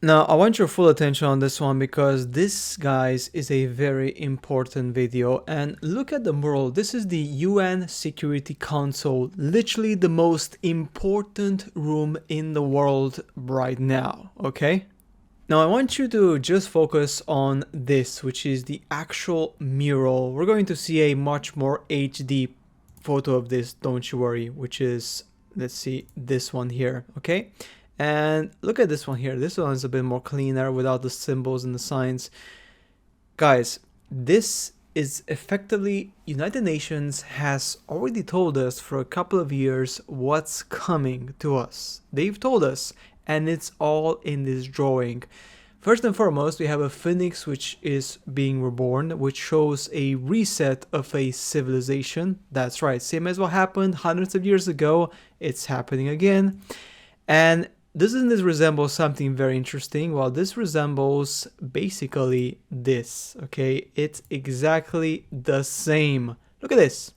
Now, I want your full attention on this one because this, guys, is a very important video. And look at the mural. This is the UN Security Council, literally the most important room in the world right now, okay? Now, I want you to just focus on this, which is the actual mural. We're going to see a much more HD photo of this, don't you worry, which is, let's see, this one here, okay? And look at this one here. This one is a bit more cleaner without the symbols and the signs. Guys, this is effectively United Nations has already told us for a couple of years what's coming to us. They've told us, and it's all in this drawing. First and foremost, we have a phoenix which is being reborn, which shows a reset of a civilization. That's right, same as what happened hundreds of years ago, it's happening again. And doesn't this resemble something very interesting? Well, this resembles basically this, okay? It's exactly the same. Look at this.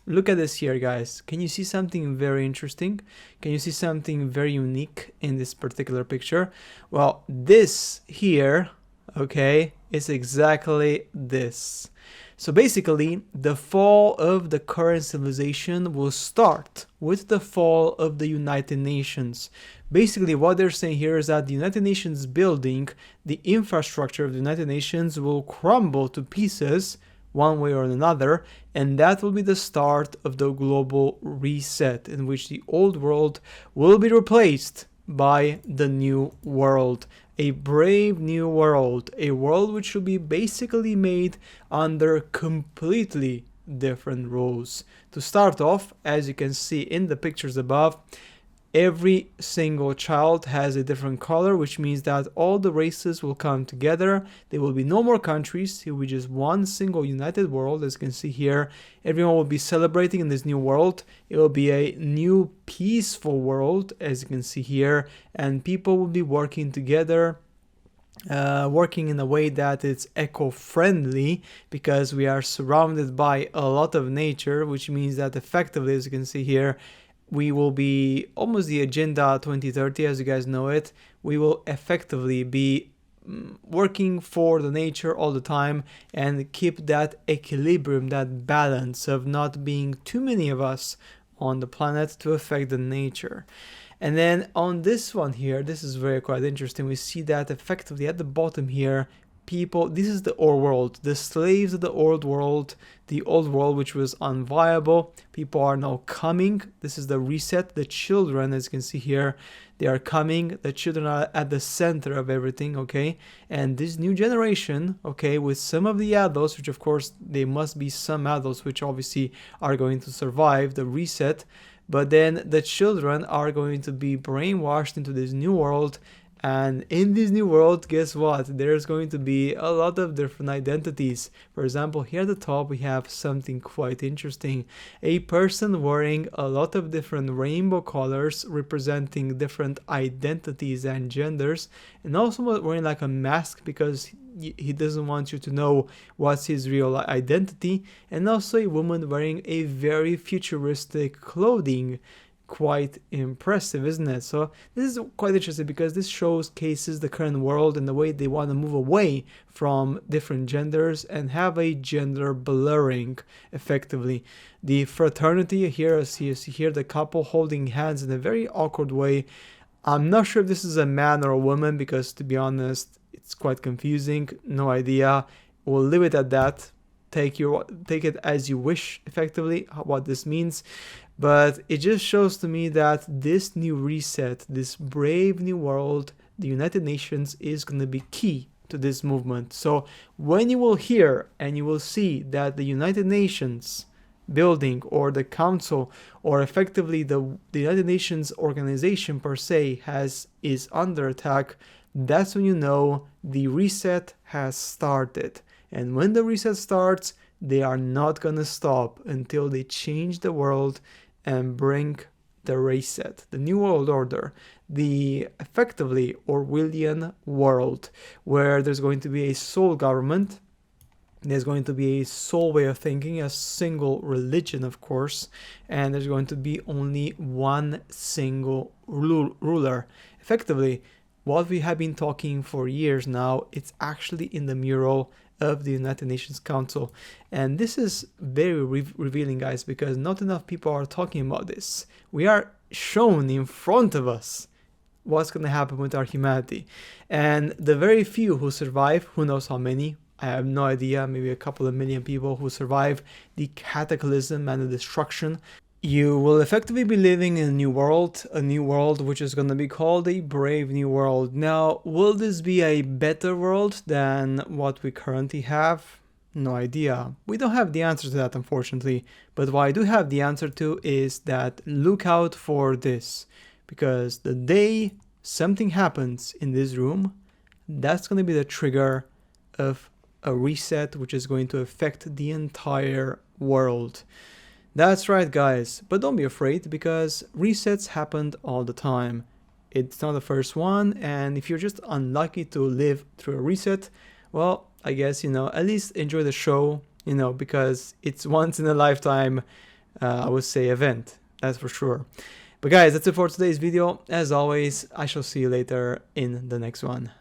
Look at this here, guys. Can you see something very interesting? Can you see something very unique in this particular picture? Well, this here, okay, is exactly this. So basically, the fall of the current civilization will start with the fall of the United Nations. Basically, what they're saying here is that the United Nations building, the infrastructure of the United Nations will crumble to pieces one way or another, and that will be the start of the global reset in which the old world will be replaced by the new world. A brave new world, a world which will be basically made under completely different rules. To start off, as you can see in the pictures above, every single child has a different color, which means that all the races will come together. There will be no more countries. It will be just one single united world. As you can see here, everyone will be celebrating in this new world. It will be a new peaceful world, as you can see here, and people will be working together, working in a way that it's eco-friendly, because we are surrounded by a lot of nature, which means that effectively, as you can see here, we will be almost the Agenda 2030, as you guys know it. We will effectively be working for the nature all the time and keep that equilibrium, that balance of not being too many of us on the planet to affect the nature. And then on this one here, this is very quite interesting. We see that effectively at the bottom here, people, this is the old world, the slaves of the old world which was unviable. People are now coming. This is the reset. The children, as you can see here, they are coming. The children are at the center of everything, okay? And this new generation, okay, with some of the adults, which of course they must be some adults which obviously are going to survive the reset, but then the children are going to be brainwashed into this new world. And in this new world, guess what? There's going to be a lot of different identities. For example, here at the top, we have something quite interesting. A person wearing a lot of different rainbow colors representing different identities and genders. And also wearing like a mask because he doesn't want you to know what's his real identity. And also a woman wearing a very futuristic clothing. Quite impressive, isn't it? So this is quite interesting because this showcases the current world and the way they want to move away from different genders and have a gender blurring effectively. The fraternity here, as you see here, the couple holding hands in a very awkward way. I'm not sure if this is a man or a woman because, to be honest, it's quite confusing. No idea. We'll leave it at that. Take it as you wish, effectively, what this means. But it just shows to me that this new reset, this brave new world, the United Nations is going to be key to this movement. So when you will hear and you will see that the United Nations building or the council or effectively the United Nations organization per se is under attack, that's when you know the reset has started. And when the reset starts, they are not going to stop until they change the world and bring the reset, the new world order, the effectively Orwellian world, where there's going to be a sole government, there's going to be a sole way of thinking, a single religion, of course, and there's going to be only one single ruler. Effectively, what we have been talking for years now, it's actually in the mural of the United Nations Council. And this is very revealing, guys, because not enough people are talking about this. We are shown in front of us what's going to happen with our humanity. And the very few who survive, who knows how many, I have no idea, maybe a couple of million people who survive the cataclysm and the destruction, you will effectively be living in a new world which is going to be called a brave new world. Now, will this be a better world than what we currently have? No idea. We don't have the answer to that, unfortunately. But what I do have the answer to is that look out for this. Because the day something happens in this room, that's going to be the trigger of a reset which is going to affect the entire world. That's right, guys, but don't be afraid because resets happened all the time. It's not the first one, and if you're just unlucky to live through a reset, well, I guess, at least enjoy the show, because it's once in a lifetime, I would say, event, that's for sure. But guys, that's it for today's video. As always, I shall see you later in the next one.